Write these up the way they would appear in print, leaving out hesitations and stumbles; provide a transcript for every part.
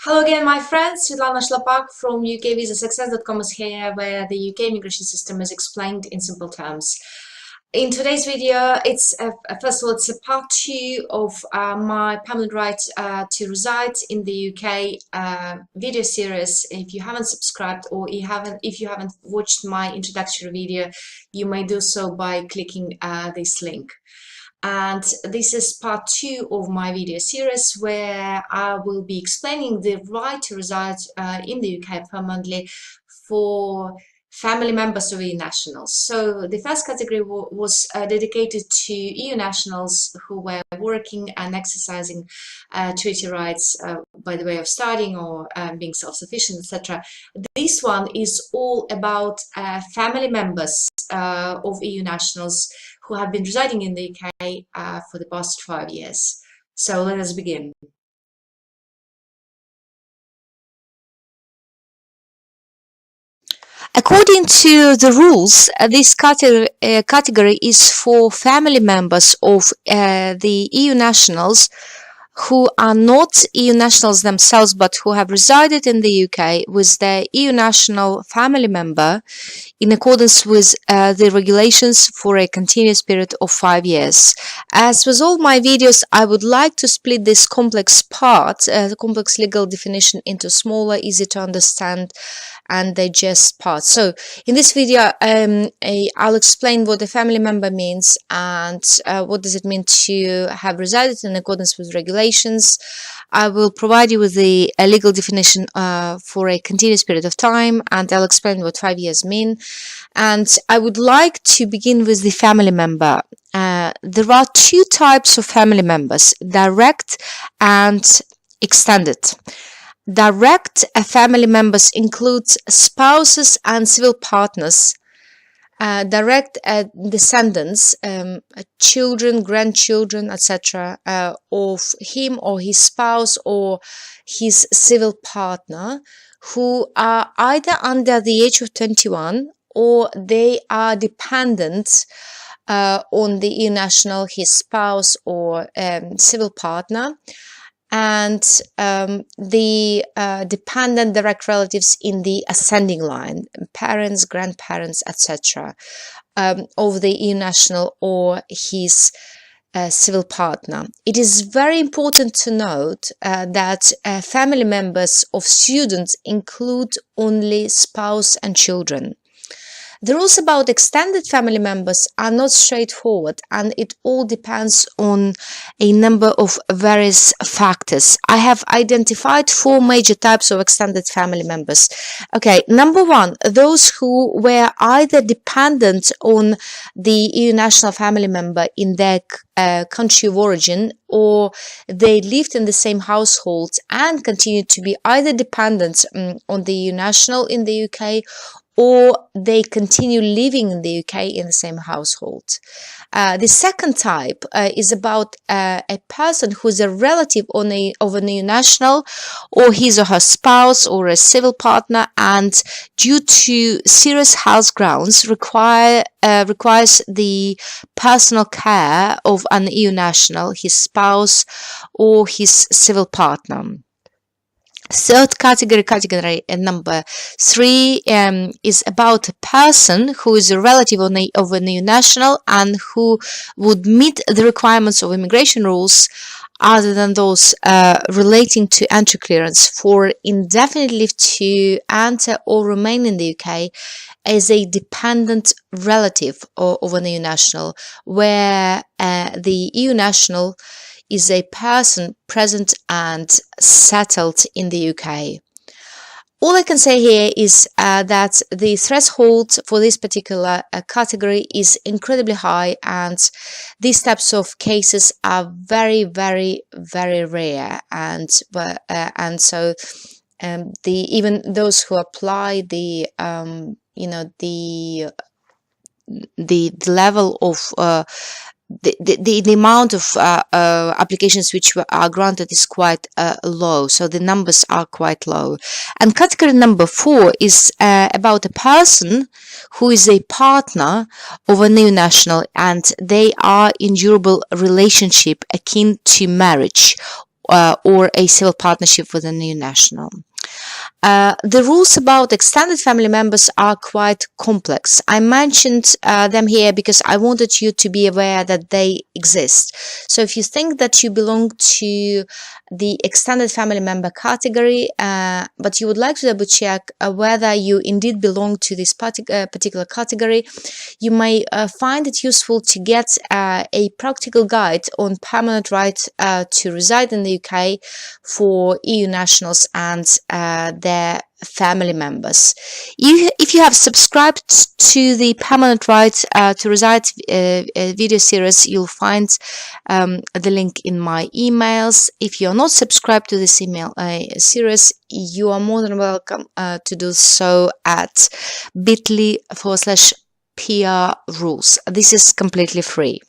Hello again, my friends. Svetlana Shlapak from ukvisaSuccess.com is here, where the UK immigration system is explained in simple terms. In today's video, it's first of all, it's a part 2 of my permanent right to reside in the UK video series. If you haven't subscribed or if you haven't watched my introductory video, you may do so by clicking this link. And this is part 2 of my video series where I will be explaining the right to reside in the UK permanently for family members of EU nationals. So the first category was dedicated to EU nationals who were working and exercising treaty rights by the way of studying or being self-sufficient, etc. This one is all about family members of EU nationals who have been residing in the UK for the past 5 years. So let us begin. According to the rules, this category is for family members of the EU nationals who are not EU nationals themselves but who have resided in the UK with their EU national family member in accordance with the regulations for a continuous period of 5 years. As with all my videos, I would like to split this complex part, the complex legal definition, into smaller, easy to understand and digest parts. So in this video, I'll explain what a family member means and what does it mean to have resided in accordance with regulations. I will provide you with the legal definition for a continuous period of time, and I'll explain what 5 years mean. And I would like to begin with the family member. There are two types of family members: direct and extended. Direct family members include spouses and civil partners, direct descendants, children, grandchildren, etc., of him or his spouse or his civil partner, who are either under the age of 21 or they are dependent on the EU national, his spouse or civil partner, and the dependent direct relatives in the ascending line, parents, grandparents, etc., of the EU national or his civil partner. It is very important to note that family members of students include only spouse and children. The rules about extended family members are not straightforward, and it all depends on a number of various factors. I have identified 4 major types of extended family members. Okay, number 1, those who were either dependent on the EU national family member in their country of origin, or they lived in the same household and continued to be either dependent on the EU national in the UK, or they continue living in the UK in the same household. The second type is about a person who is a relative of an EU national or his or her spouse or a civil partner, and due to serious health grounds requires the personal care of an EU national, his spouse or his civil partner. Third category number 3 is about a person who is a relative of an EU national and who would meet the requirements of immigration rules other than those relating to entry clearance for indefinite leave to enter or remain in the UK as a dependent relative of an EU national, where the EU national is a person present and settled in the UK. All I can say here is that the threshold for this particular category is incredibly high, and these types of cases are very, very, very rare. And so even those who apply the level of the amount of applications which are granted is quite low, so the numbers are quite low. And category number 4 is about a person who is a partner of a EU national and they are in durable relationship akin to marriage, or a civil partnership with an EU national. The rules about extended family members are quite complex. I mentioned them here because I wanted you to be aware that they exist. So if you think that you belong to the extended family member category, but you would like to double check whether you indeed belong to this particular category, you may find it useful to get a practical guide on permanent right to reside in the UK for EU nationals and their family members. If you have subscribed to the permanent right to reside video series, you'll find the link in my emails. If you're not subscribed to this email series, you are more than welcome to do so at bit.ly/PR rules. This is completely free.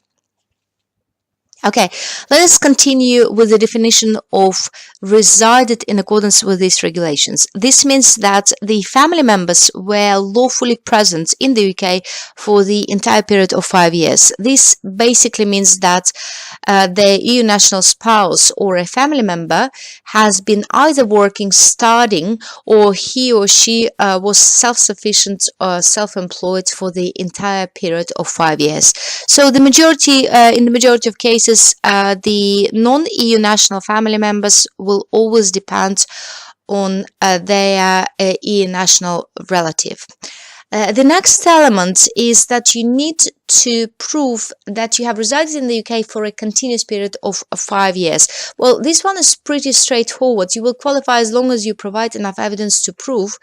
Okay, let us continue with the definition of resided in accordance with these regulations. This means that the family members were lawfully present in the UK for the entire period of 5 years. This basically means that the EU national spouse or a family member has been either working, studying, or he or she was self-sufficient or self-employed for the entire period of 5 years. So the majority, in the majority of cases, the non-EU national family members will always depend on their EU national relative. The next element is that you need to prove that you have resided in the UK for a continuous period of 5 years. Well, this one is pretty straightforward. You will qualify as long as you provide enough evidence to prove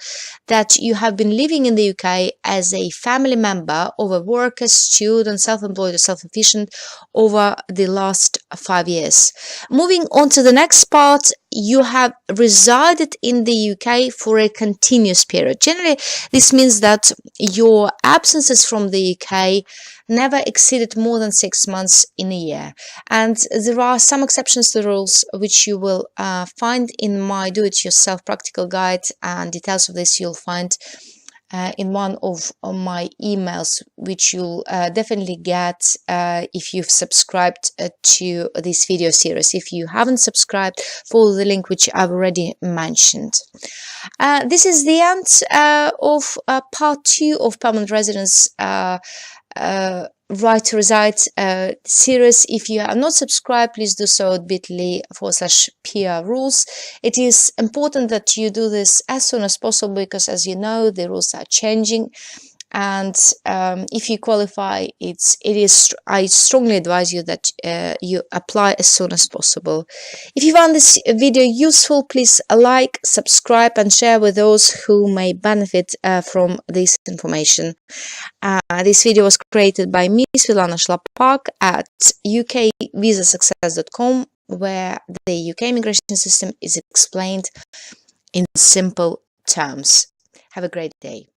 that you have been living in the UK as a family member of a worker, student, self-employed or self-sufficient over the last 5 years. Moving on to the next part, you have resided in the UK for a continuous period. Generally, this means that your absences from the UK never exceeded more than 6 months in a year. And there are some exceptions to the rules which you will find in my do-it-yourself practical guide, and details of this you'll find in one of my emails, which you'll definitely get if you've subscribed to this video series. If you haven't subscribed, follow the link which I've already mentioned. This is the end of part 2 of permanent residence right to reside series. If you are not subscribed, please do so at bit.ly/PR rules. It is important that you do this as soon as possible because, as you know, the rules are changing. And if you qualify, I strongly advise you that you apply as soon as possible. If you found this video useful, please like, subscribe, and share with those who may benefit from this information. This video was created by me, Svetlana Shlapak, at ukvisasuccess.com, where the UK immigration system is explained in simple terms. Have a great day.